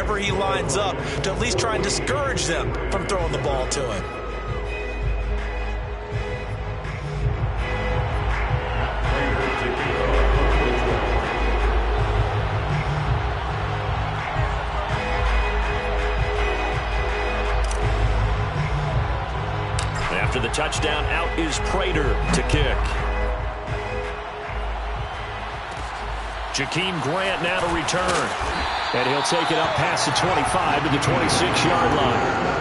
wherever he lines up to at least try and discourage them from throwing the ball to him. After the touchdown, out is Prater to kick. Jakeem Grant now to return. And he'll take it up past the 25 to the 26-yard line.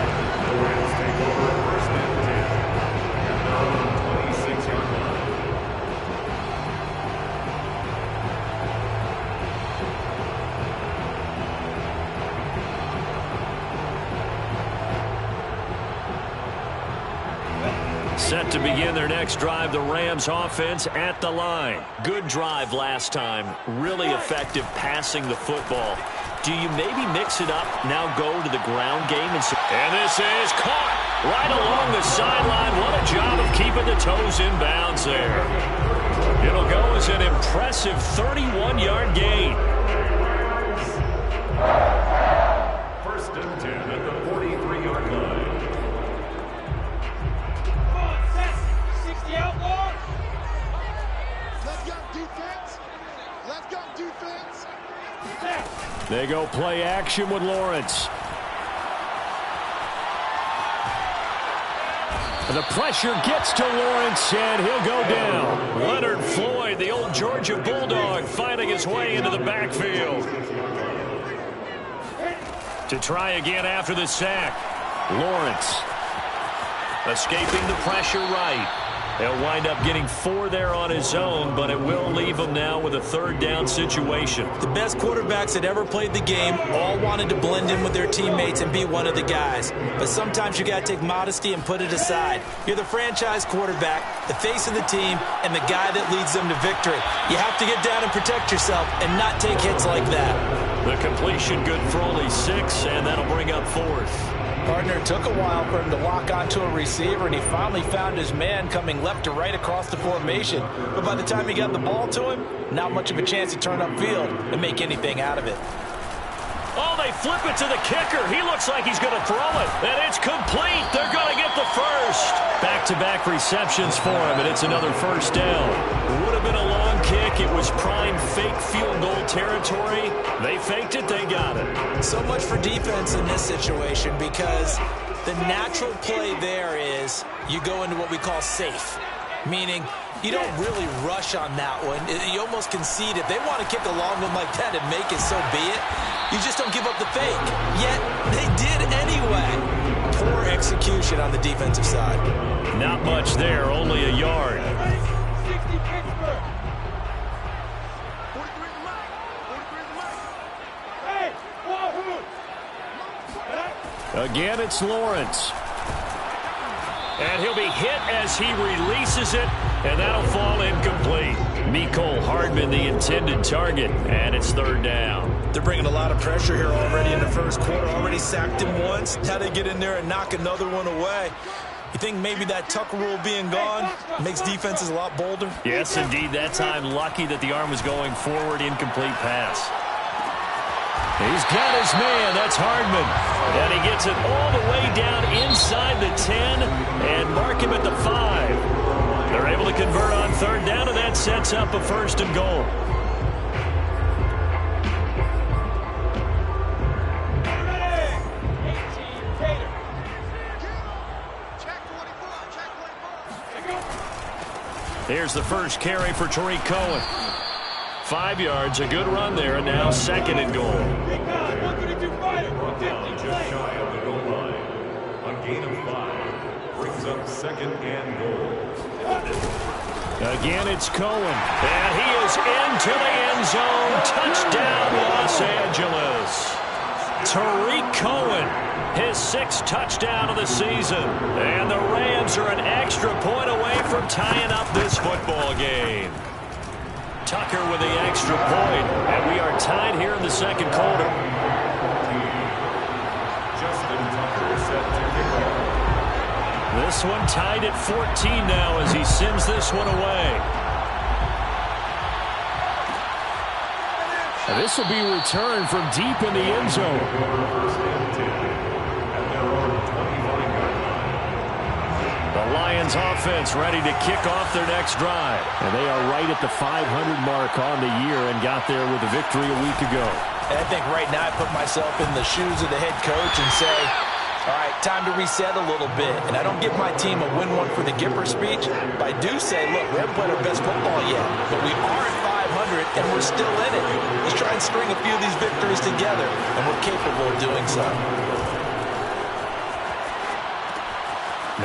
Set to begin their next drive, the Rams offense at the line. Good drive last time. Really effective passing the football. Do you maybe mix it up, now go to the ground game? And this is caught right along the sideline. What a job of keeping the toes in bounds there. It'll go as an impressive 31-yard gain. First and 10 at the 43-yard line. They go play action with Lawrence. The pressure gets to Lawrence, and he'll go down. Leonard Floyd, the old Georgia Bulldog, finding his way into the backfield. To try again after the sack. Lawrence escaping the pressure right. He'll wind up getting 4 there on his own, but it will leave him now with a third down situation. The best quarterbacks that ever played the game all wanted to blend in with their teammates and be one of the guys. But sometimes you got to take modesty and put it aside. You're the franchise quarterback, the face of the team, and the guy that leads them to victory. You have to get down and protect yourself and not take hits like that. The completion good for only 6, and that'll bring up 4th. Partner, took a while for him to lock onto a receiver, and he finally found his man coming left to right across the formation. But by the time he got the ball to him, not much of a chance to turn upfield and make anything out of it. Oh, they flip it to the kicker. He looks like he's going to throw it. And it's complete. They're going to get the first. Back-to-back receptions for him, and it's another first down. Would have been a long kick. It was prime fake field goal territory. They faked it. They got it. So much for defense in this situation, because the natural play there is you go into what we call safe, meaning you don't really rush on that one. You almost concede it. They want to kick a long one like that and make it, so be it. You just don't give up the fake. Yet they did anyway. Poor execution on the defensive side. Not much there, only a yard. Again, it's Lawrence. And he'll be hit as he releases it, and that'll fall incomplete. Mecole Hardman, the intended target, and it's third down. They're bringing a lot of pressure here already in the first quarter. Already sacked him once. Now they get in there and knock another one away. You think maybe that Tucker rule being gone makes defenses a lot bolder? Yes, indeed. That time, lucky that the arm was going forward. Incomplete pass. He's got his man. That's Hardman. And he gets it all the way down inside the 10 and mark him at the 5. They're able to convert on third down, and that sets up a first and goal. Here's the first carry for Tariq Cohen. 5 yards, a good run there, and now second and goal. Just shy of the goal line. A gain of 5 brings up second and goal. Again, it's Cohen, and he is into the end zone. Touchdown, Los Angeles. Tariq Cohen, his 6th touchdown of the season. And the Rams are an extra point away from tying up this football game. Tucker with the extra point, and we are tied here in the second quarter. Justin Tucker set to kick off. This one tied at 14 now as he sends this one away. And this will be returned from deep in the end zone. First and 10 at their own 25-yard line. The Lions offense ready to kick off their next drive. And they are right at the 500 mark on the year and got there with a victory a week ago. And I think right now I put myself in the shoes of the head coach and say, all right, time to reset a little bit. And I don't give my team a win one for the Gipper speech, but I do say, look, we haven't played our best football yet, but we are at 500 and we're still in it. Let's try and string a few of these victories together, and we're capable of doing so.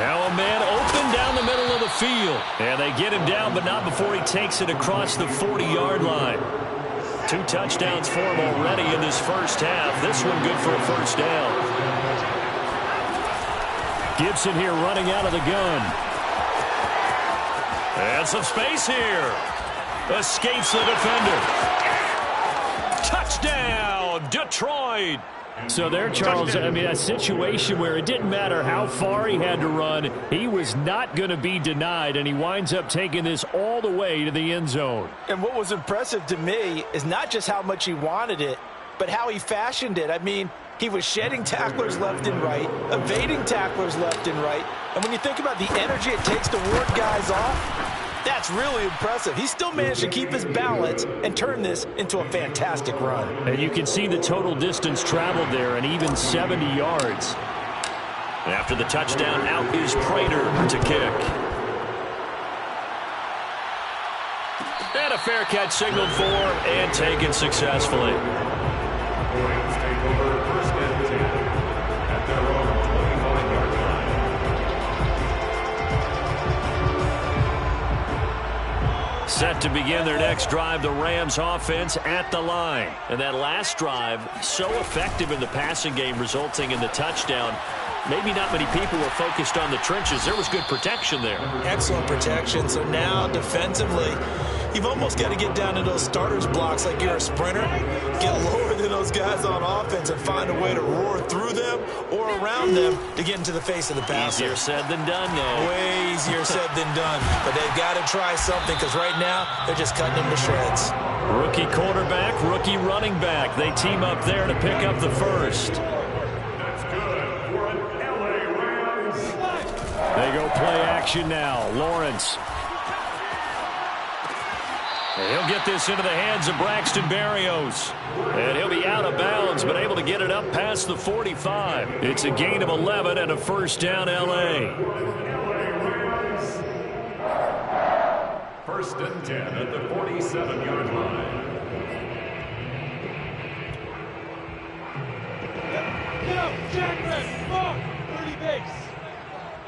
Now a man open down the middle of the field. And they get him down, but not before he takes it across the 40-yard line. 2 touchdowns for him already in this first half. This one good for a first down. Gibson here running out of the gun. And some space here. Escapes the defender. Touchdown, Detroit. So there, Charles, I mean, a situation where it didn't matter how far he had to run, he was not going to be denied, and he winds up taking this all the way to the end zone. And what was impressive to me is not just how much he wanted it, but how he fashioned it. I mean, he was shedding tacklers left and right, evading tacklers left and right. And when you think about the energy it takes to ward guys off, that's really impressive. He still managed to keep his balance and turn this into a fantastic run. And you can see the total distance traveled there, and even 70 yards. After the touchdown, out is Prater to kick. And a fair catch signaled for and taken successfully. Lions take over first and 10 at their own 25-yard line. Set to begin their next drive, the Rams offense at the line. And that last drive, so effective in the passing game, resulting in the touchdown. Maybe not many people were focused on the trenches. There was good protection there. Excellent protection. So now defensively, you've almost got to get down to those starters blocks like you're a sprinter. Get lower than those guys on offense and find a way to roar through them or around them to get into the face of the passer. Easier said than done, though. Way easier said than done. But they've got to try something because right now they're just cutting them to shreds. Rookie quarterback, rookie running back. They team up there to pick up the first. That's good for an LA Rams. They go play action now. Lawrence. And he'll get this into the hands of Braxton Berrios. And he'll be out of bounds, but able to get it up past the 45. It's a gain of 11 and a first down, L.A. First and 10 at the 47-yard line. Go, Jackman, mark, 30 base.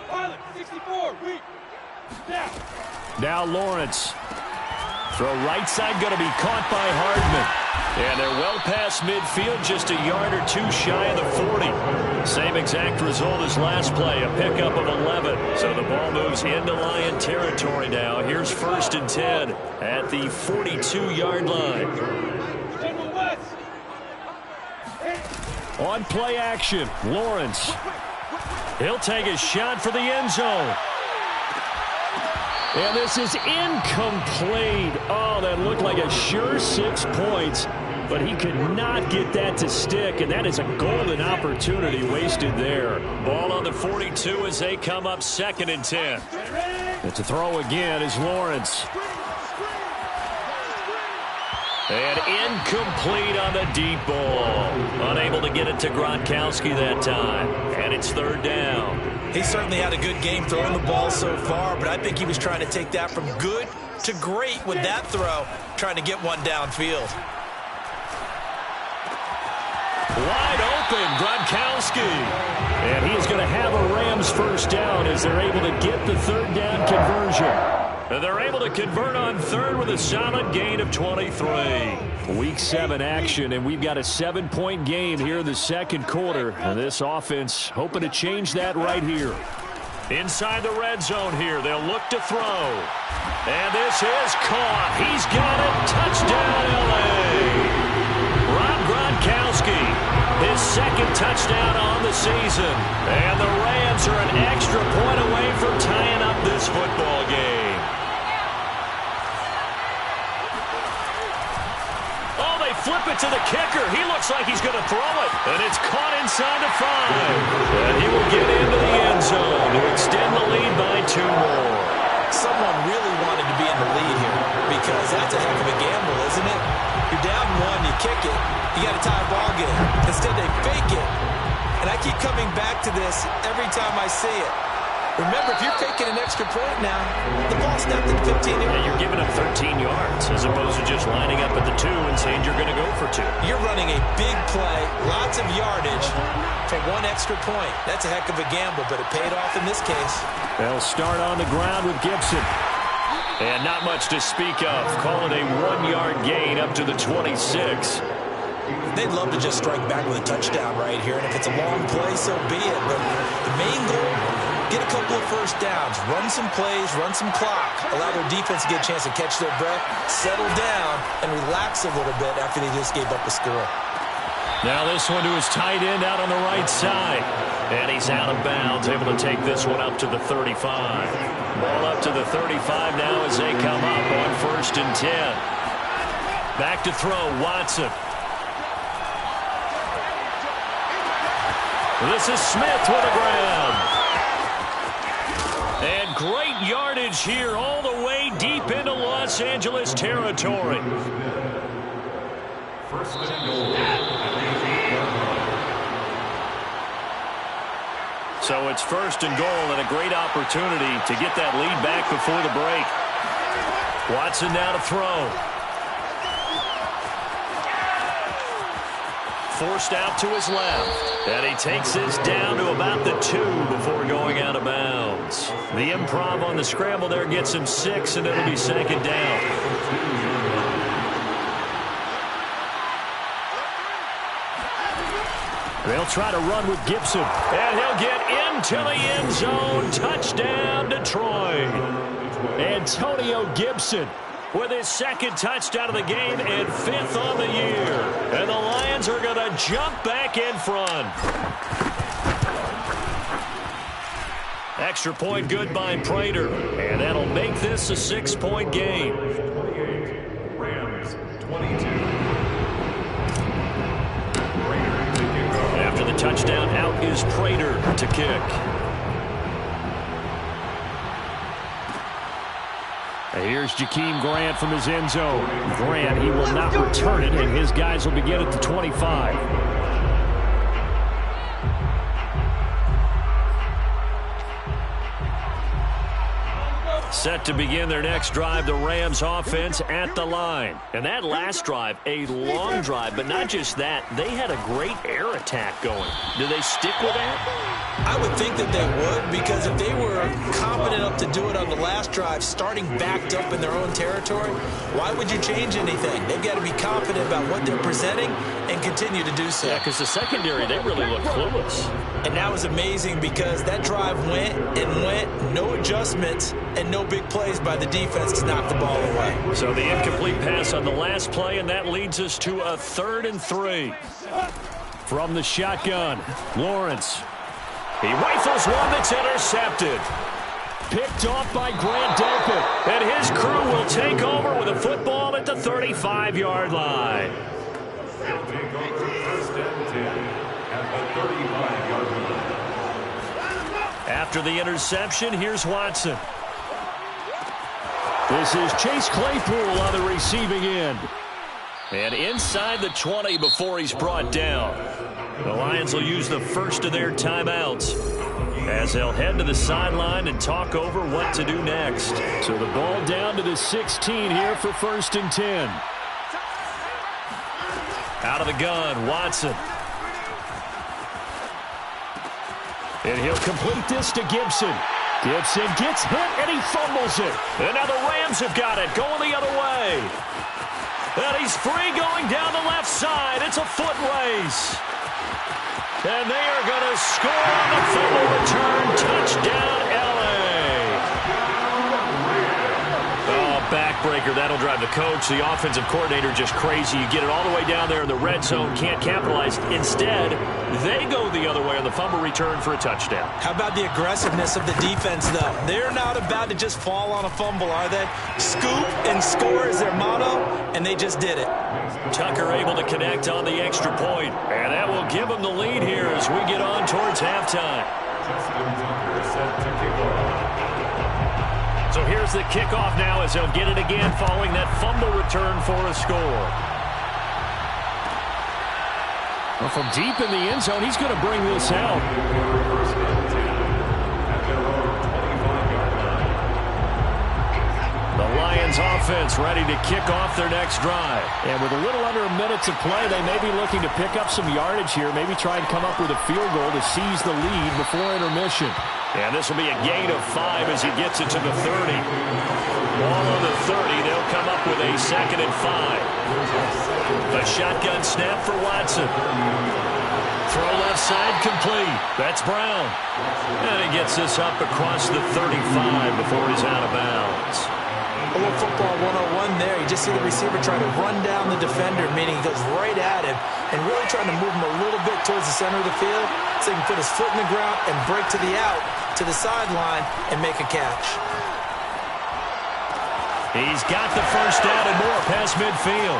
Pilot, 64, weak. Down. Now Lawrence. Throw right side going to be caught by Hardman. And they're well past midfield, just a yard or two shy of the 40. Same exact result as last play, a pickup of 11. So the ball moves into Lion territory now. Here's first and 10 at the 42-yard line. General West. On play action, Lawrence. He'll take a shot for the end zone. And this is incomplete. Oh, that looked like a sure 6 points, but he could not get that to stick, and that is a golden opportunity wasted there. Ball on the 42 as they come up second and 10. And to throw again is Lawrence. And incomplete on the deep ball. Unable to get it to Gronkowski that time. And it's third down. He certainly had a good game throwing the ball so far, but I think he was trying to take that from good to great with that throw, trying to get one downfield. Wide open, Gronkowski. And he is going to have a Rams first down as they're able to get the third down conversion. And they're able to convert on third with a solid gain of 23. Week 7 action, and we've got a 7-point game here in the second quarter. And this offense hoping to change that right here. Inside the red zone here, they'll look to throw. And this is caught. He's got it. Touchdown, L.A. Rob Gronkowski, his second touchdown on the season. And the Rams are an extra point away from tying up this football game. flip it to the kicker. He looks like he's going to throw it. And it's caught inside the 5. And he will get into the end zone to extend the lead by 2 more. Someone really wanted to be in the lead here because that's a heck of a gamble, isn't it? You're down 1, you kick it, you got to tie a ball game. Instead, they fake it. And I keep coming back to this every time I see it. Remember, if you're taking an extra point now, the ball's snapped at the 15 yard. Yeah, you're giving up 13 yards as opposed to just lining up at the 2 and saying you're going to go for 2. You're running a big play, lots of yardage for 1 extra point. That's a heck of a gamble, but it paid off in this case. They'll start on the ground with Gibson. And not much to speak of. Call it a 1-yard gain up to the 26. They'd love to just strike back with a touchdown right here, and if it's a long play, so be it. But the main goal, get a couple of first downs, run some plays, run some clock, allow their defense to get a chance to catch their breath, settle down, and relax a little bit after they just gave up a score. Now this one to his tight end out on the right side. And he's out of bounds, able to take this one up to the 35. Ball up to the 35 now as they come up on 1st and 10. Back to throw, Watson. This is Smith with the ground. And great yardage here all the way deep into Los Angeles territory. First and goal. So it's 1st and goal and a great opportunity to get that lead back before the break. Watson now to throw. Forced out to his left. And he takes this down to about the 2 before going out of bounds. The improv on the scramble there gets him 6, and it'll be 2nd down. They'll try to run with Gibson. And he'll get into the end zone. Touchdown, Detroit. Antonio Gibson with his 2nd touchdown of the game and 5th on the year. And the Lions are going to jump back in front. Extra point good by Prater. And that'll make this a 6-point game. Rams 22. After the touchdown, out is Prater to kick. Here's Jakeem Grant from his end zone. Grant, he will not return it, and his guys will begin at the 25. Set to begin their next drive, the Rams offense at the line. And that last drive, a long drive, but not just that. They had a great air attack going. Do they stick with that? I would think that they would, because if they were competent enough to do it on the last drive, starting backed up in their own territory, why would you change anything? They've got to be confident about what they're presenting and continue to do so. Yeah, because the secondary, they really look clueless. And that was amazing because that drive went and went, no adjustments, and no big plays by the defense to knock the ball away. So the incomplete pass on the last play, and that leads us to a 3rd and 3. From the shotgun, Lawrence. He rifles one that's intercepted. Picked off by Grant Delpit. And his crew will take over with a football at the 35-yard line. They'll take over 1st and 10 at the 35-yard line. After the interception, here's Watson. This is Chase Claypool on the receiving end. And inside the 20 before he's brought down. The Lions will use the first of their timeouts as they'll head to the sideline and talk over what to do next. So the ball down to the 16 here for 1st and 10. Out of the gun, Watson. And he'll complete this to Gibson. Gibson gets hit, and he fumbles it. And now the Rams have got it, going the other way. And he's free going down the left side. It's a foot race. And they are going to score on the fumble return. Touchdown, L.A. Oh, backbreaker Baker, that'll drive the coach, the offensive coordinator, just crazy. You get it all the way down there in the red zone, can't capitalize. Instead, they go the other way on the fumble return for a touchdown. How about the aggressiveness of the defense, though? They're not about to just fall on a fumble, are they? Scoop and score is their motto, and they just did it. Tucker able to connect on the extra point, and that will give them the lead here as we get on towards halftime. So here's the kickoff now as they'll get it again following that fumble return for a score. Well, from deep in the end zone, he's going to bring this out. The Lions offense ready to kick off their next drive. And with a little under a minute to play, they may be looking to pick up some yardage here, maybe try and come up with a field goal to seize the lead before intermission. And this will be a gain of 5 as he gets it to the 30. Ball on the 30. They'll come up with a 2nd and 5. A shotgun snap for Watson. Throw left side complete. That's Brown. And he gets this up across the 35 before he's out of bounds. A little football 101 there. You just see the receiver trying to run down the defender, meaning he goes right at him and really trying to move him a little bit towards the center of the field so he can put his foot in the ground and break to the out, to the sideline, and make a catch. He's got the first down and more past midfield.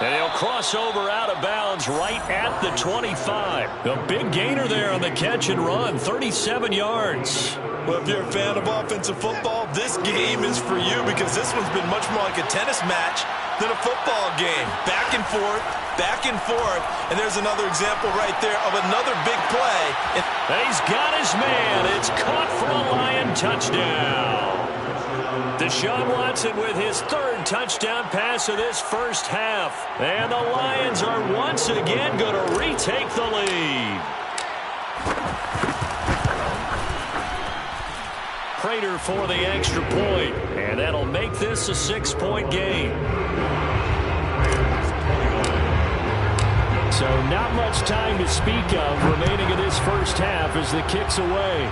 And he'll cross over out of bounds right at the 25. A big gainer there on the catch and run, 37 yards. Well, if you're a fan of offensive football, this game is for you because this one's been much more like a tennis match than a football game. Back and forth, and there's another example right there of another big play. And he's got his man. It's caught for a Lion touchdown. Deshaun Watson with his 3rd touchdown pass of this first half. And the Lions are once again going to retake the lead. Prater for the extra point, and that'll make this a 6-point game. So not much time to speak of remaining in this first half as the kick's away.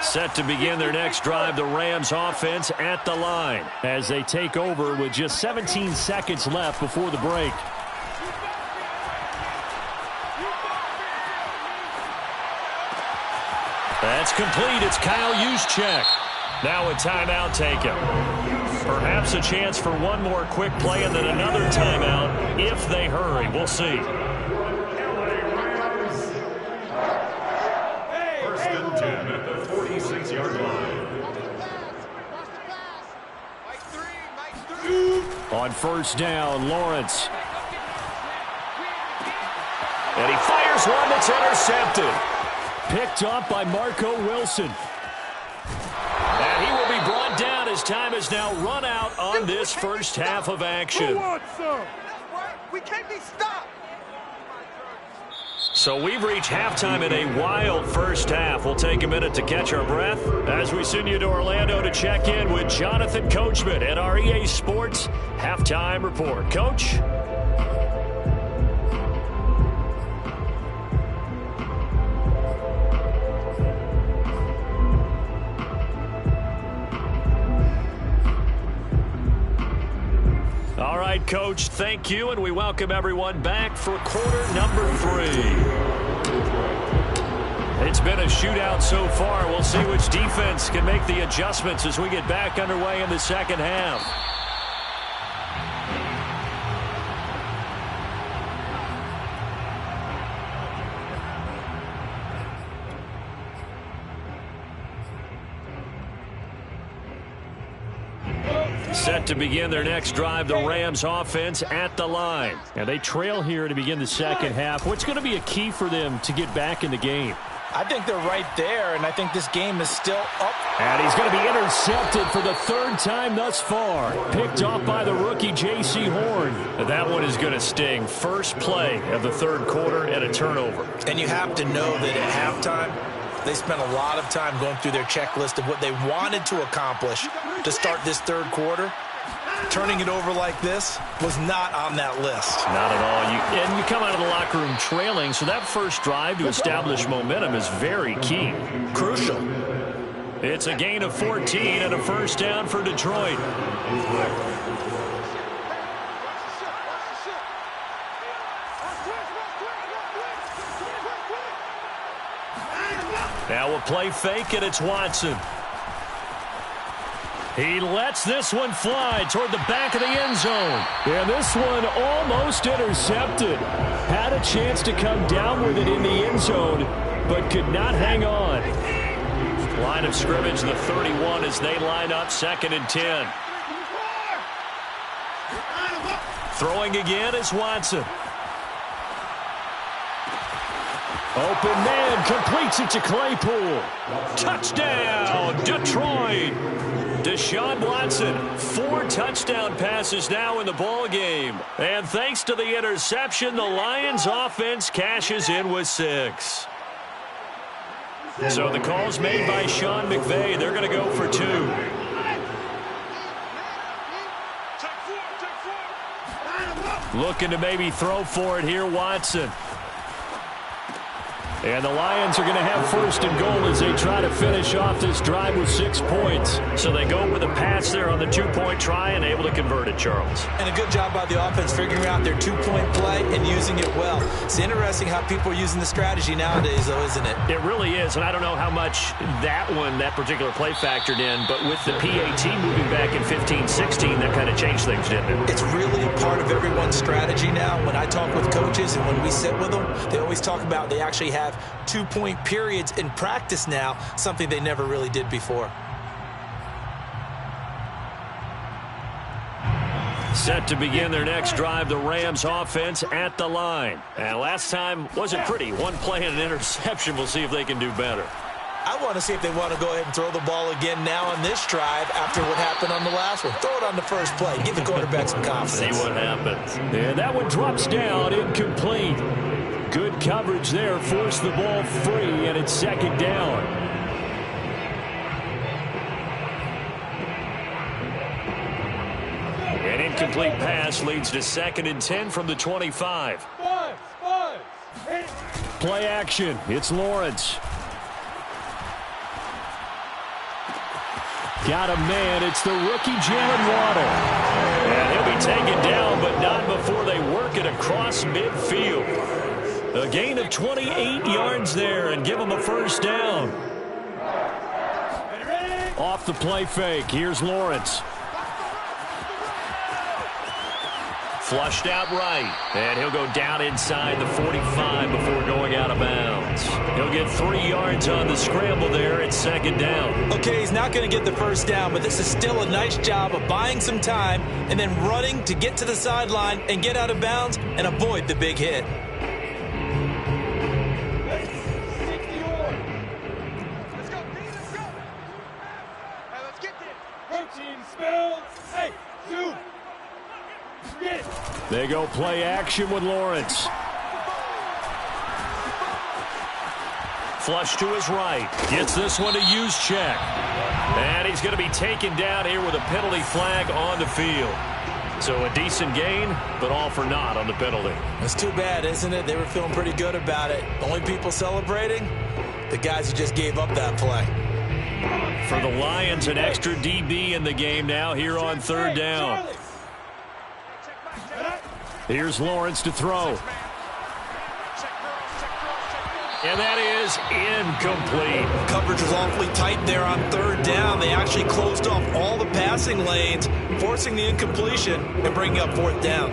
Set to begin their next drive, the Rams offense at the line as they take over with just 17 seconds left before the break. That's complete. It's Kyle Juszczyk. Now a timeout taken. Perhaps a chance for one more quick play and then another timeout if they hurry. We'll see. First and 10 at the 46-yard line. On first down, Lawrence. And he fires one that's intercepted. Picked up by Marco Wilson. And he will be brought down as time has now run out on this first half of action. We can't be stopped. So we've reached halftime in a wild first half. We'll take a minute to catch our breath as we send you to Orlando to check in with Jonathan Coachman at our EA Sports Halftime Report. Coach? All right, Coach, thank you, and we welcome everyone back for quarter number 3. It's been a shootout so far. We'll see which defense can make the adjustments as we get back underway in the second half. Set to begin their next drive, the Rams offense at the line. And they trail here to begin the second half. What's going to be a key for them to get back in the game? I think they're right there, and I think this game is still up. And he's going to be intercepted for the third time thus far. Picked off by the rookie J.C. Horn. That one is going to sting. First play of the third quarter and a turnover. And you have to know that at halftime, they spent a lot of time going through their checklist of what they wanted to accomplish to start this third quarter. Turning it over like this was not on that list. Not at all. And you come out of the locker room trailing, so that first drive to establish momentum is very key. Crucial. It's a gain of 14 and a first down for Detroit. Now a play fake, and it's Watson. He lets this one fly toward the back of the end zone. And this one almost intercepted. Had a chance to come down with it in the end zone, but could not hang on. Line of scrimmage, the 31, as they line up, 2nd and 10. Throwing again is Watson. Open man, completes it to Claypool. Touchdown, Detroit. Deshaun Watson, 4 touchdown passes now in the ball game. And thanks to the interception, the Lions offense cashes in with 6. So the call's made by Sean McVay. They're going to go for 2. Looking to maybe throw for it here, Watson. And the Lions are going to have first and goal as they try to finish off this drive with 6 points. So they go with a pass there on the 2-point try and able to convert it, Charles. And a good job by the offense figuring out their 2-point play and using it well. It's interesting how people are using the strategy nowadays, though, isn't it? It really is, and I don't know how much that particular play factored in, but with the PAT moving back in 15-16, that kind of changed things, didn't it? It's really a part of everyone's strategy now. When I talk with coaches and when we sit with them, they always talk about they actually have 2-point periods in practice now, something they never really did before. Set to begin their next drive, the Rams offense at the line. And last time wasn't pretty. 1 play and an interception. We'll see if they can do better. I want to see if they want to go ahead and throw the ball again now on this drive after what happened on the last one. Throw it on the first play. Give the quarterback some confidence. See what happens. And that one drops down, incomplete. Good coverage there, forced the ball free, and it's 2nd down. An incomplete pass leads to 2nd and 10 from the 25. Play action, it's Lawrence. Got a man, it's the rookie Jalen Water. And he'll be taken down, but not before they work it across midfield. A gain of 28 yards there and give them a first down. Off the play fake, here's Lawrence. Flushed out right, and he'll go down inside the 45 before going out of bounds. He'll get 3 yards on the scramble there. It's 2nd down. Okay, he's not going to get the first down, but this is still a nice job of buying some time and then running to get to the sideline and get out of bounds and avoid the big hit. They go play action with Lawrence. Flush to his right. Gets this one to use check. And he's going to be taken down here with a penalty flag on the field. So a decent gain, but all for naught on the penalty. It's too bad, isn't it? They were feeling pretty good about it. Only people celebrating, the guys who just gave up that play. For the Lions, an extra DB in the game now here on 3rd down. Here's Lawrence to throw. And that is incomplete. Coverage was awfully tight there on 3rd down. They actually closed off all the passing lanes, forcing the incompletion and bringing up 4th down.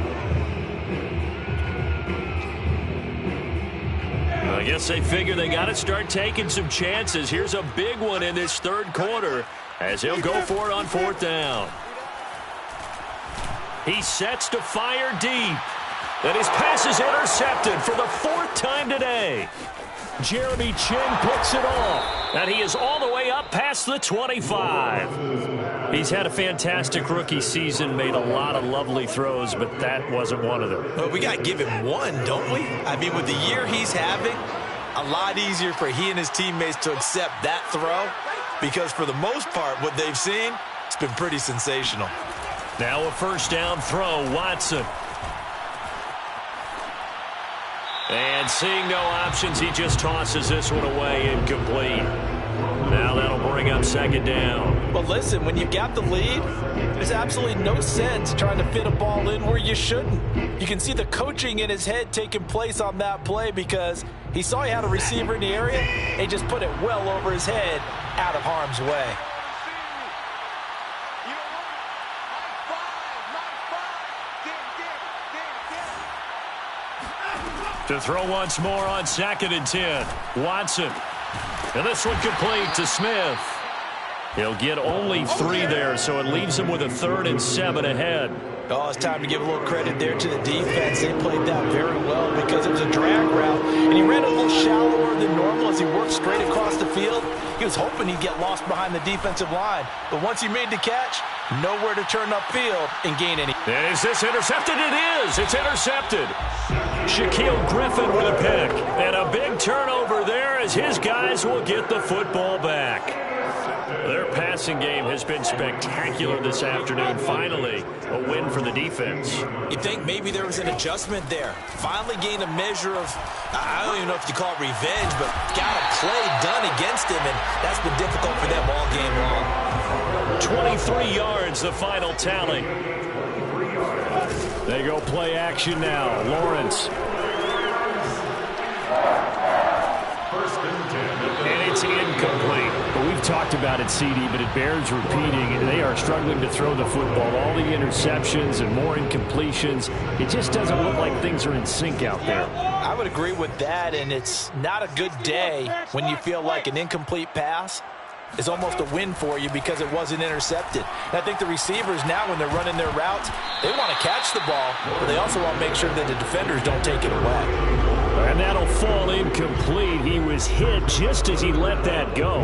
I guess they figure they got to start taking some chances. Here's a big one in this 3rd quarter as he'll go for it on 4th down. He sets to fire deep. And his pass is intercepted for the 4th time today. Jeremy Chinn picks it off. And he is all the way up past the 25. He's had a fantastic rookie season, made a lot of lovely throws, but that wasn't one of them. But we got to give him one, don't we? I mean, with the year he's having, a lot easier for he and his teammates to accept that throw, because for the most part, what they've seen, it's been pretty sensational. Now a first down throw, Watson. And seeing no options, he just tosses this one away, incomplete. Now that'll bring up second down. Well, listen, when you got the lead, there's absolutely no sense trying to fit a ball in where you shouldn't. You can see the coaching in his head taking place on that play because he saw he had a receiver in the area and he just put it well over his head out of harm's way. To throw once more on 2nd and 10. Watson. And this one complete to Smith. He'll get only 3 there, so it leaves him with a 3rd and 7 ahead. Oh, it's time to give a little credit there to the defense. They played that very well because it was a drag route, and he ran a little shallower than normal as he worked straight across the field. He was hoping he'd get lost behind the defensive line, but once he made the catch, nowhere to turn upfield and gain any. Is this intercepted? It is. It's intercepted. Shaquille Griffin with a pick, and a big turnover there as his guys will get the football back. Their passing game has been spectacular this afternoon. Finally, a win for the defense. You think maybe there was an adjustment there. Finally gained a measure of, I don't even know if you call it revenge, but got a play done against him, and that's been difficult for them all game long. 23 yards, the final tally. They go play action now. Lawrence. And it's incomplete. But we've talked about it, CD, but it bears repeating. They are struggling to throw the football. All the interceptions and more incompletions. It just doesn't look like things are in sync out there. I would agree with that, and it's not a good day when you feel like an incomplete pass is almost a win for you because it wasn't intercepted. And I think the receivers now, when they're running their routes, they want to catch the ball, but they also want to make sure that the defenders don't take it away. And that'll fall incomplete. He was hit just as he let that go.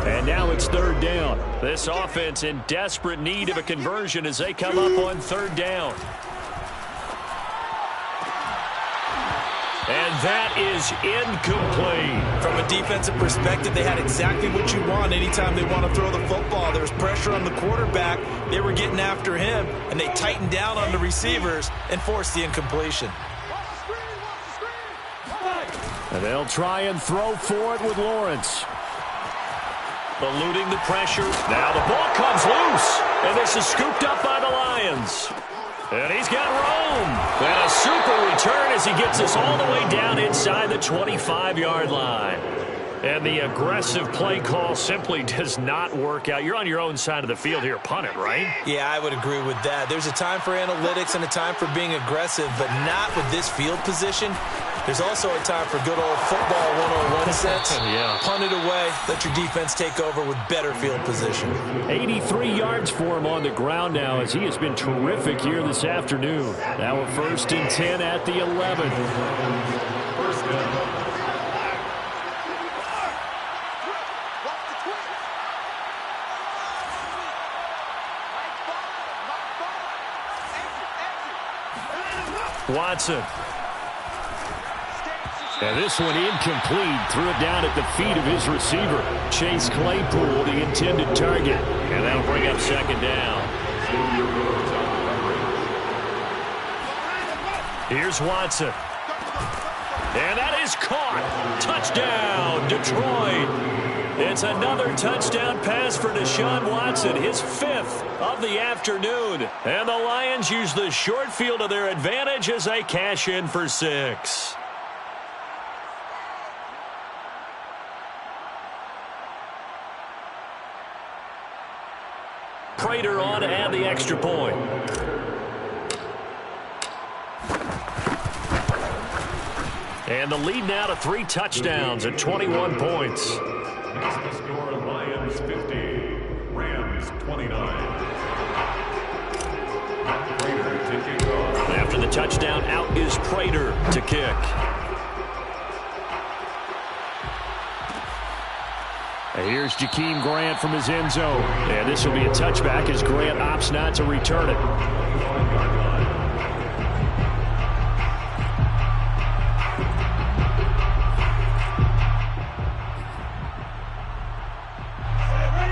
And now it's 3rd down. This offense in desperate need of a conversion as they come up on 3rd down. And that is incomplete. From a defensive perspective, they had exactly what you want anytime they want to throw the football. There was pressure on the quarterback. They were getting after him, and they tightened down on the receivers and forced the incompletion. And they'll try and throw for it with Lawrence. Eluding the pressure. Now the ball comes loose, and this is scooped up by the Lions. And he's got room. And a super return as he gets us all the way down inside the 25-yard line. And the aggressive play call simply does not work out. You're on your own side of the field here. Punt it, right? Yeah, I would agree with that. There's a time for analytics and a time for being aggressive, but not with this field position. There's also a time for good old football 101 sense. Yeah. Punt it away. Let your defense take over with better field position. 83 yards for him on the ground now as he has been terrific here this afternoon. Now a 1st and 10 at the 11. First down. Watson. And this one incomplete. Threw it down at the feet of his receiver. Chase Claypool, the intended target. And that'll bring up 2nd down. Here's Watson. And that is caught. Touchdown, Detroit. It's another touchdown pass for Deshaun Watson, his 5th of the afternoon. And the Lions use the short field to their advantage as they cash in for 6. Prater on to add the extra point. And the lead now to 3 touchdowns at 21 points. The score, Lions 50, Rams 29. Prater to kick off. After the touchdown, out is Prater to kick. And here's Jakeem Grant from his end zone. And this will be a touchback as Grant opts not to return it.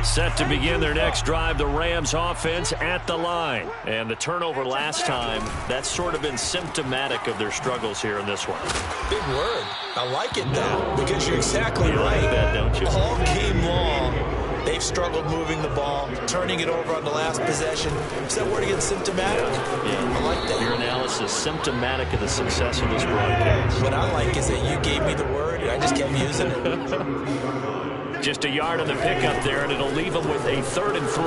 Set to begin their next drive, the Rams offense at the line. And the turnover last time, that's sort of been symptomatic of their struggles here in this one. Big word. I like it, though, because you're exactly right. Like that, don't you? All game long, they've struggled moving the ball, turning it over on the last possession. Is that word again, symptomatic? Yeah. I like that. Your analysis, symptomatic of the success of this broadcast. What I like is that you gave me the word, and I just kept using it. Just a yard on the pickup there, and it'll leave them with a 3rd and 3.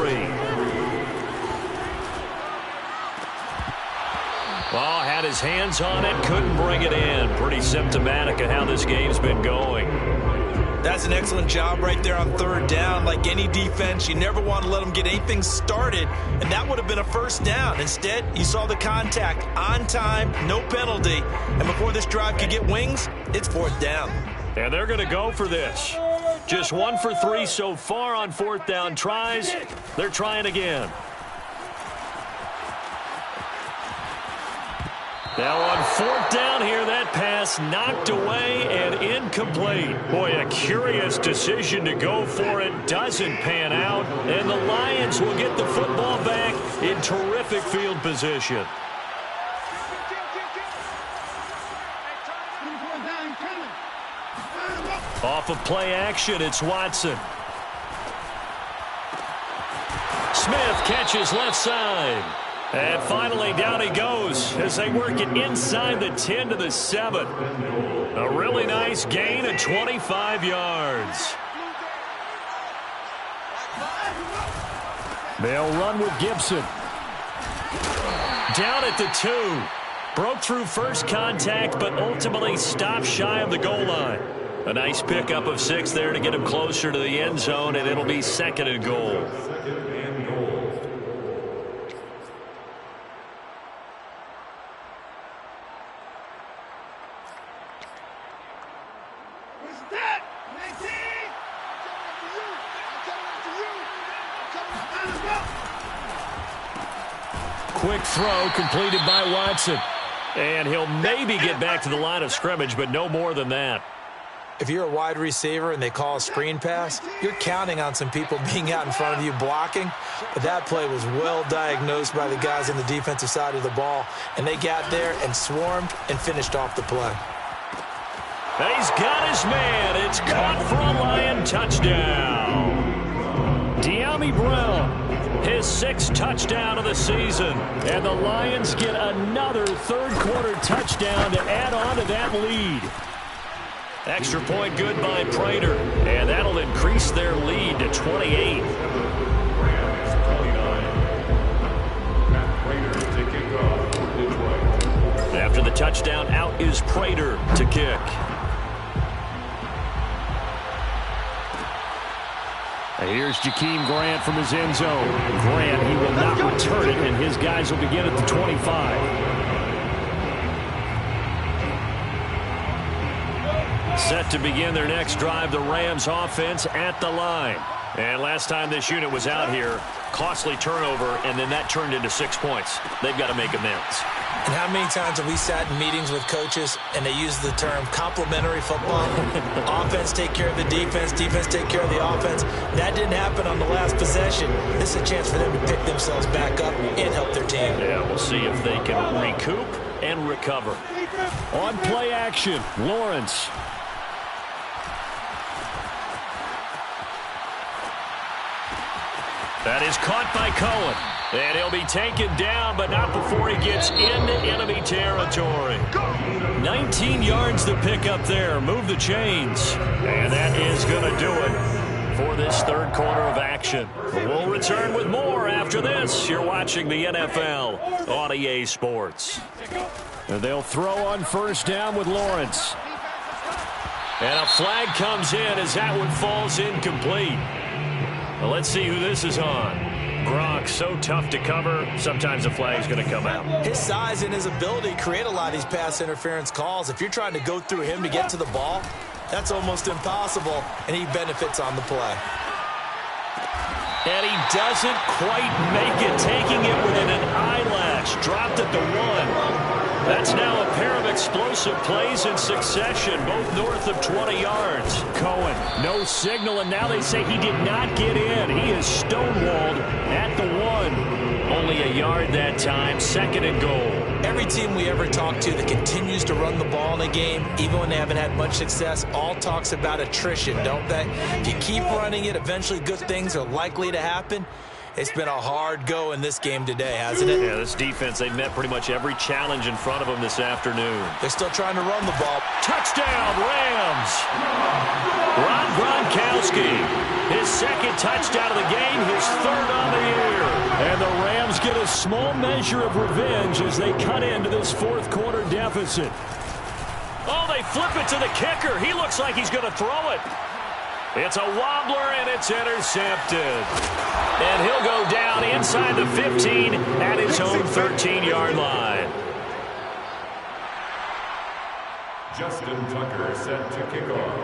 Well, had his hands on it, couldn't bring it in. Pretty symptomatic of how this game's been going. That's an excellent job right there on 3rd down. Like any defense, you never want to let them get anything started, and that would have been a 1st down. Instead, you saw the contact on time, no penalty, and before this drive could get wings, it's 4th down. And they're going to go for this. Just 1 for 3 so far on 4th down tries. They're trying again. Now on 4th down here, that pass knocked away and incomplete. Boy, a curious decision to go for it. Doesn't pan out. And the Lions will get the football back in terrific field position. Off of play action, it's Watson. Smith catches left side. And finally down he goes as they work it inside the 10 to the 7. A really nice gain of 25 yards. They'll run with Gibson. Down at the 2. Broke through first contact, but ultimately stopped shy of the goal line. A nice pickup of 6 there to get him closer to the end zone, and it'll be 2nd and goal. Quick throw completed by Watson. And he'll maybe get back to the line of scrimmage, but no more than that. If you're a wide receiver and they call a screen pass, you're counting on some people being out in front of you blocking. But that play was well diagnosed by the guys on the defensive side of the ball, and they got there and swarmed and finished off the play. He's got his man. It's caught for a Lion touchdown. De'Ami Brown, his 6th touchdown of the season. And the Lions get another 3rd quarter touchdown to add on to that lead. Extra point good by Prater, and that'll increase their lead to 28. After the touchdown, out is Prater to kick. And here's Jakeem Grant from his end zone. Grant, he will not return it, and his guys will begin at the 25. Set to begin their next drive, the Rams offense at the line. And last time this unit was out here, costly turnover, and then that turned into 6 points. They've got to make amends. And how many times have we sat in meetings with coaches and they use the term complementary football? Offense take care of the defense, defense take care of the offense. That didn't happen on the last possession. This is a chance for them to pick themselves back up and help their team. Yeah, we'll see if they can recoup and recover. On play action, Lawrence. That is caught by Cohen. And he'll be taken down, but not before he gets into enemy territory. 19 yards to pick up there. Move the chains. And that is going to do it for this 3rd quarter of action. We'll return with more after this. You're watching the NFL on EA Sports. And they'll throw on 1st down with Lawrence. And a flag comes in as that one falls incomplete. Well, let's see who this is on. Gronk, so tough to cover. Sometimes the flag's going to come out. His size and his ability create a lot of these pass interference calls. If you're trying to go through him to get to the ball, That's almost impossible, and he benefits on the play. And he doesn't quite make it, taking it within an eyelash. Dropped at the 1. That's now a pair of explosive plays in succession, both north of 20 yards. Cohen, no signal, and now they say he did not get in. He is stonewalled at the 1. Only a yard that time, 2nd and goal. Every team we ever talk to that continues to run the ball in a game, even when they haven't had much success, all talks about attrition, don't they? If you keep running it, eventually good things are likely to happen. It's been a hard go in this game today, hasn't it? Yeah, this defense, they've met pretty much every challenge in front of them this afternoon. They're still trying to run the ball. Touchdown, Rams! Rob Gronkowski, his 2nd touchdown of the game, his 3rd on the year. And the Rams get a small measure of revenge as they cut into this 4th quarter deficit. Oh, they flip it to the kicker. He looks like he's going to throw it. It's a wobbler, and it's intercepted. And he'll go down inside the 15 at his own 13-yard line. Justin Tucker set to kick off.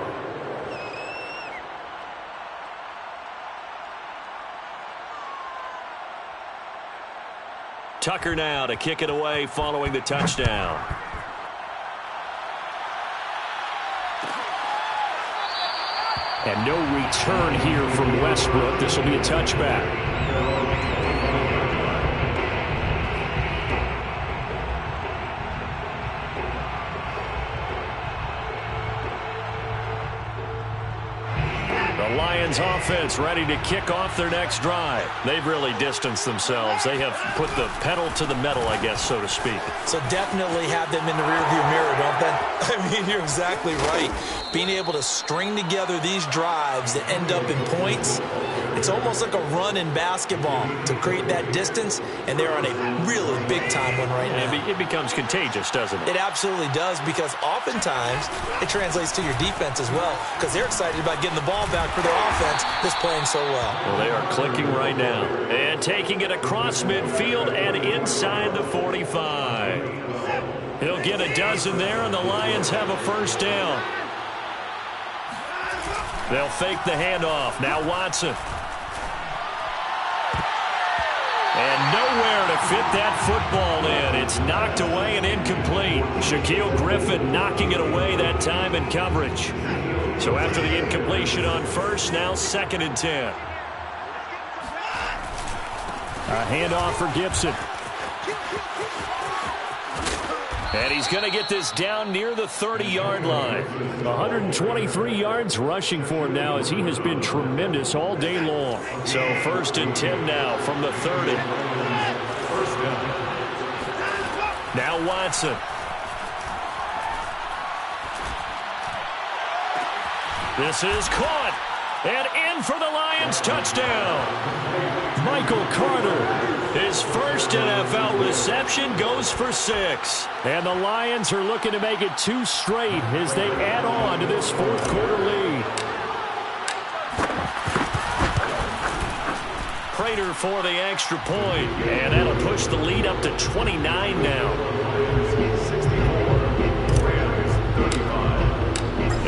Tucker now to kick it away following the touchdown. And no return here from Westbrook. This will be a touchback. The Lions offense ready to kick off their next drive. They've really distanced themselves. They have put the pedal to the metal, I guess, so to speak. So definitely have them in the rearview mirror, don't they? I mean, you're exactly right. Being able to string together these drives that end up in points, it's almost like a run in basketball to create that distance, and they're on a really big-time one right now. It becomes contagious, doesn't it? It absolutely does, because oftentimes it translates to your defense as well, because they're excited about getting the ball back for their offense that's playing so well. Well, they are clicking right now. And taking it across midfield and inside the 45. He'll get a dozen there, and the Lions have a 1st down. They'll fake the handoff. Now Watson. And nowhere to fit that football in. It's knocked away and incomplete. Shaquille Griffin knocking it away that time in coverage. So after the incompletion on 1st, now 2nd and 10. A handoff for Gibson. And he's going to get this down near the 30-yard line. 123 yards rushing for him now, as he has been tremendous all day long. So 1st and 10 now from the 30. Now Watson. This is caught. And in for the Lions touchdown. Michael Carter, his 1st NFL reception, goes for 6. And the Lions are looking to make it 2 straight as they add on to this 4th quarter lead. Prater for the extra point, and that'll push the lead up to 29 now.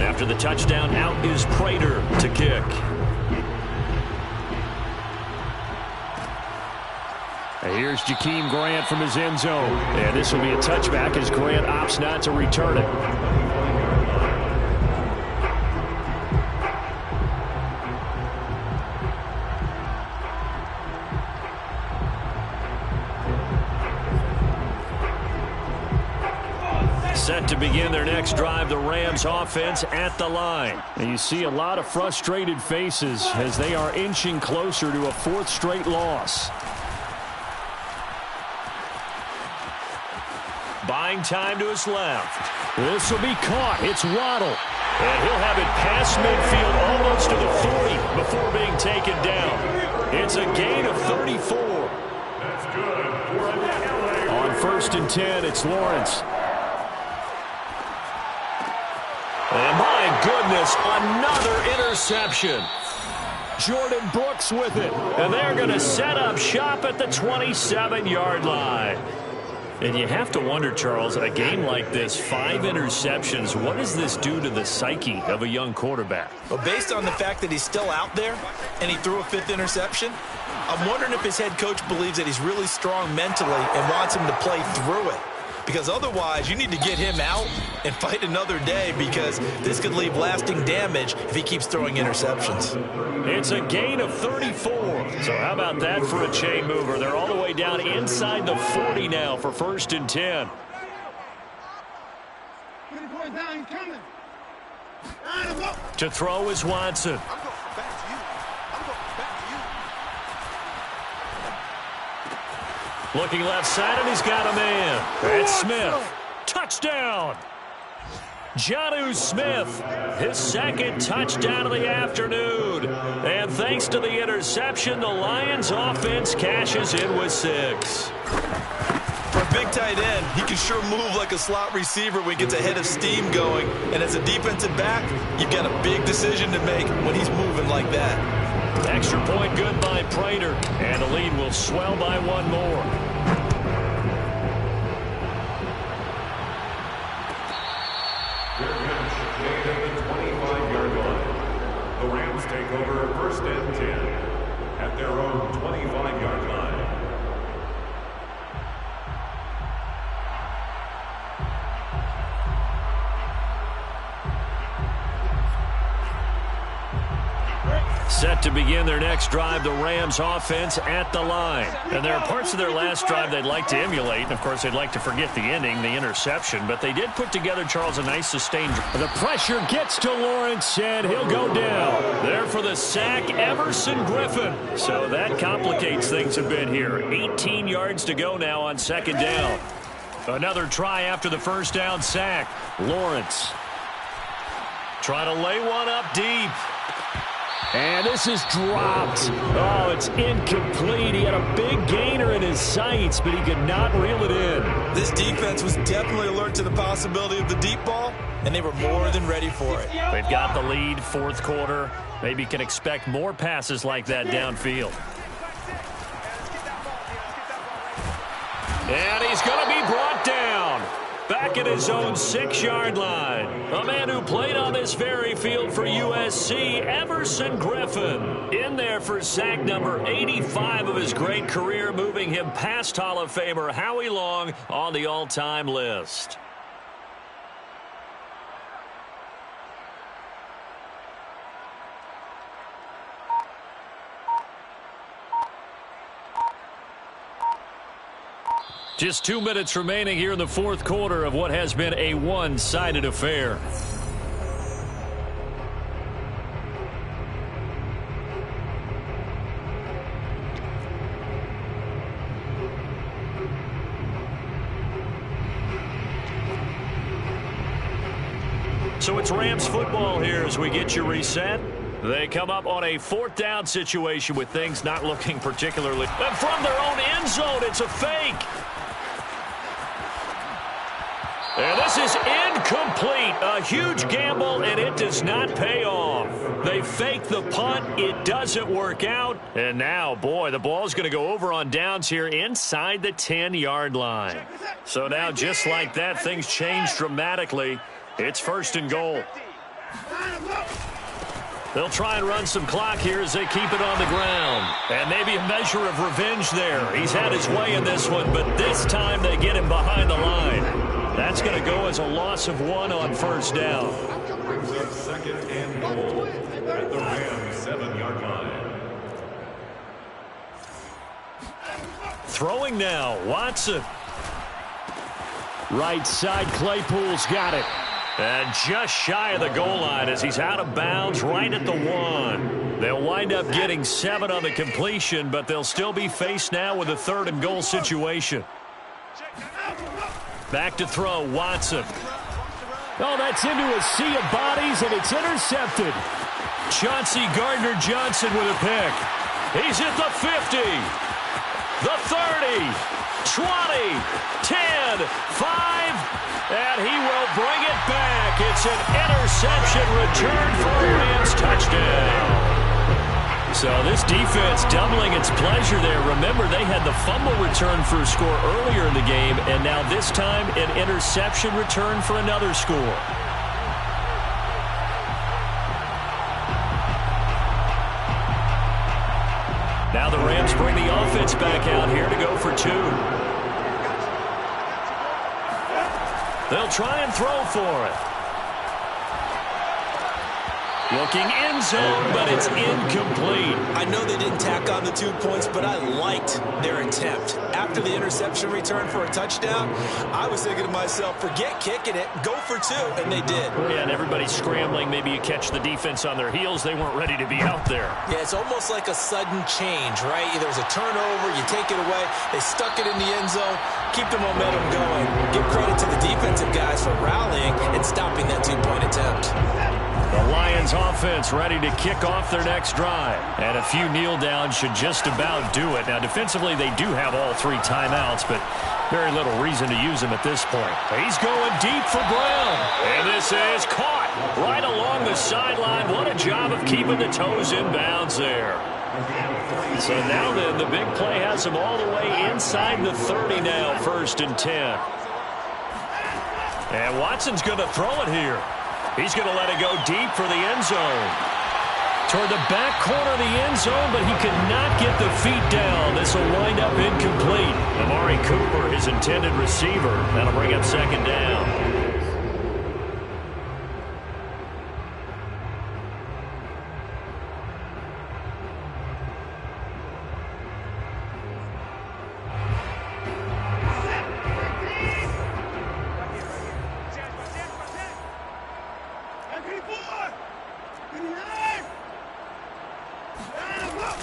After the touchdown, out is Prater to kick. Here's Jakeem Grant from his end zone. And this will be a touchback as Grant opts not to return it. Set to begin their next drive, the Rams offense at the line. And you see a lot of frustrated faces as they are inching closer to a 4th straight loss. Buying time to his left. This will be caught. It's Waddle. And he'll have it past midfield almost to the 40 before being taken down. It's a gain of 34. That's good. On 1st and 10, it's Lawrence. And my goodness, another interception. Jordan Brooks with it. And they're going to set up shop at the 27-yard line. And you have to wonder, Charles, a game like this, 5 interceptions, what does this do to the psyche of a young quarterback? Well, based on the fact that he's still out there and he threw a 5th interception, I'm wondering if his head coach believes that he's really strong mentally and wants him to play through it. Because otherwise, you need to get him out and fight another day, because this could leave lasting damage if he keeps throwing interceptions. It's a gain of 34. So how about that for a chain mover? They're all the way down inside the 40 now for 1st and 10. To throw is Watson. Looking left side, and he's got a man. It's Smith. Touchdown. Jonnu Smith, his 2nd touchdown of the afternoon. And thanks to the interception, the Lions offense cashes in with 6. For a big tight end, he can sure move like a slot receiver when he gets a head of steam going. And as a defensive back, you've got a big decision to make when he's moving like that. Extra point good by Prater, and the lead will swell by 1 more. Their bench gained at the 25-yard line. The Rams take over 1st and 10 at their own 25-yard line. Set to begin their next drive, the Rams offense at the line. And there are parts of their last drive they'd like to emulate. And, of course, they'd like to forget the ending, the interception. But they did put together, Charles, a nice sustained. The pressure gets to Lawrence, and he'll go down. There for the sack, Everson Griffin. So that complicates things a bit here. 18 yards to go now on 2nd down. Another try after the 1st down sack. Lawrence trying to lay one up deep. And this is dropped. Oh, it's incomplete. He had a big gainer in his sights, but he could not reel it in. This defense was definitely alert to the possibility of the deep ball, and they were more than ready for it. They've got the lead, 4th quarter. Maybe can expect more passes like that downfield. And he's going to be brought down. Back at his own 6-yard line. A man who played on this very field for USC, Everson Griffin. In there for sack number 85 of his great career, moving him past Hall of Famer Howie Long on the all-time list. Just 2 minutes remaining here in the 4th quarter of what has been a one-sided affair. So it's Rams football here as we get you reset. They come up on a 4th down situation with things not looking particularly. And from their own end zone, it's a fake. And this is incomplete. A huge gamble, and it does not pay off. They fake the punt. It doesn't work out. And now, boy, the ball's going to go over on downs here inside the 10-yard line. So now, just like that, things change dramatically. It's 1st and goal. They'll try and run some clock here as they keep it on the ground. And maybe a measure of revenge there. He's had his way in this one, but this time they get him behind the line. That's going to go as a loss of 1 on 1st down. Brings up 2nd and goal at the Rams 7-yard line. Throwing now, Watson. Right side, Claypool's got it. And just shy of the goal line as he's out of bounds right at the 1. They'll wind up getting 7 on the completion, but they'll still be faced now with a 3rd and goal situation. Back to throw, Watson. Oh, that's into a sea of bodies, and it's intercepted. Chauncey Gardner-Johnson with a pick. He's at the 50, the 30, 20, 10, 5, and he will bring it back. It's an interception return for a Rams touchdown. So this defense doubling its pleasure there. Remember, they had the fumble return for a score earlier in the game, and now this time an interception return for another score. Now the Rams bring the offense back out here to go for two. They'll try and throw for it. Looking end zone, but it's incomplete. I know they didn't tack on the 2 points, but I liked their attempt. After the interception return for a touchdown, I was thinking to myself, forget kicking it, go for two, and they did. Yeah, and everybody's scrambling. Maybe you catch the defense on their heels. They weren't ready to be out there. Yeah, it's almost like a sudden change, right? There's a turnover, you take it away, they stuck it in the end zone, keep the momentum going. Give credit to the defensive guys for rallying and stopping that 2-point attempt. The Lions offense ready to kick off their next drive. And a few kneel downs should just about do it. Now, defensively, they do have all 3 timeouts, but very little reason to use them at this point. He's going deep for Brown. And this is caught right along the sideline. What a job of keeping the toes in bounds there. So now then, the big play has him all the way inside the 30 now, 1st and 10. And Watson's going to throw it here. He's going to let it go deep for the end zone. Toward the back corner of the end zone, but he could not get the feet down. This will wind up incomplete. Amari Cooper, his intended receiver. That'll bring up 2nd down.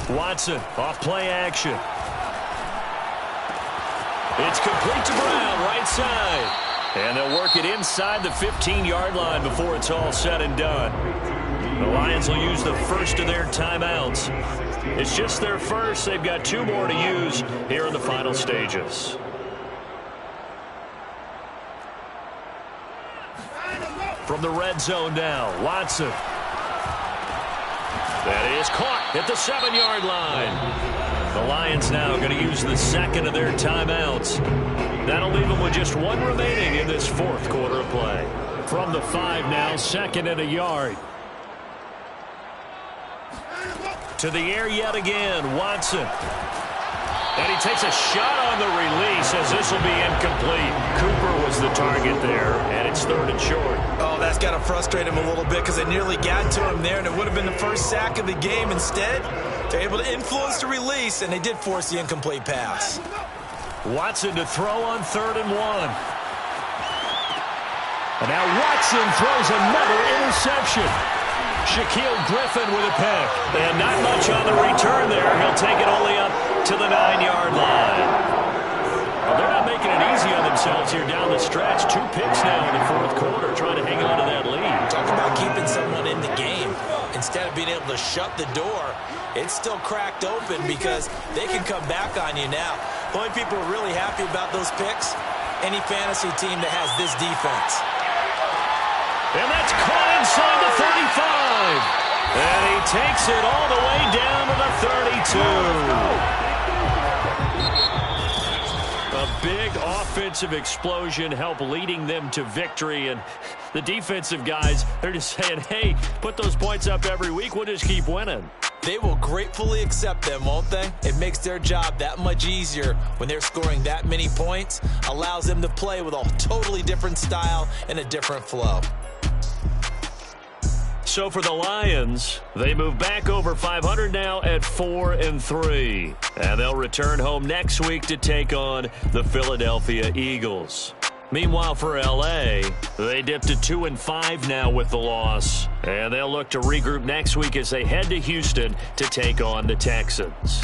Watson off play action. It's complete to Brown, right side. And they'll work it inside the 15-yard line before it's all said and done. The Lions will use the first of their timeouts. It's just their first. They've got 2 more to use here in the final stages. From the red zone now, Watson. That is caught at the 7-yard line. The Lions now going to use the second of their timeouts. That'll leave them with just 1 remaining in this 4th quarter of play. From the 5 now, 2nd and a yard. To the air yet again, Watson. And he takes a shot on the release as this will be incomplete. Cooper was the target there, and it's 3rd and short. Oh, that's got to frustrate him a little bit because they nearly got to him there, and it would have been the first sack of the game. Instead, they're able to influence the release, and they did force the incomplete pass. Watson to throw on 3rd and 1. And now Watson throws another interception. Shaquille Griffin with a pick. And not much on the return there. He'll take it only up to the 9-yard line. Well, they're not making it easy on themselves here down the stretch. 2 picks now in the 4th quarter, trying to hang on to that lead. Talk about keeping someone in the game. Instead of being able to shut the door, it's still cracked open because they can come back on you now. The only people who are really happy about those picks, any fantasy team that has this defense. And that's caught inside the 35. And he takes it all the way down to the 32. A big offensive explosion helped leading them to victory. And the defensive guys, they're just saying, hey, put those points up every week. We'll just keep winning. They will gratefully accept them, won't they? It makes their job that much easier when they're scoring that many points. Allows them to play with a totally different style and a different flow. So for the Lions, they move back over 500 now at 4-3. And they'll return home next week to take on the Philadelphia Eagles. Meanwhile, for L.A., they dipped to 2-5 now with the loss. And they'll look to regroup next week as they head to Houston to take on the Texans.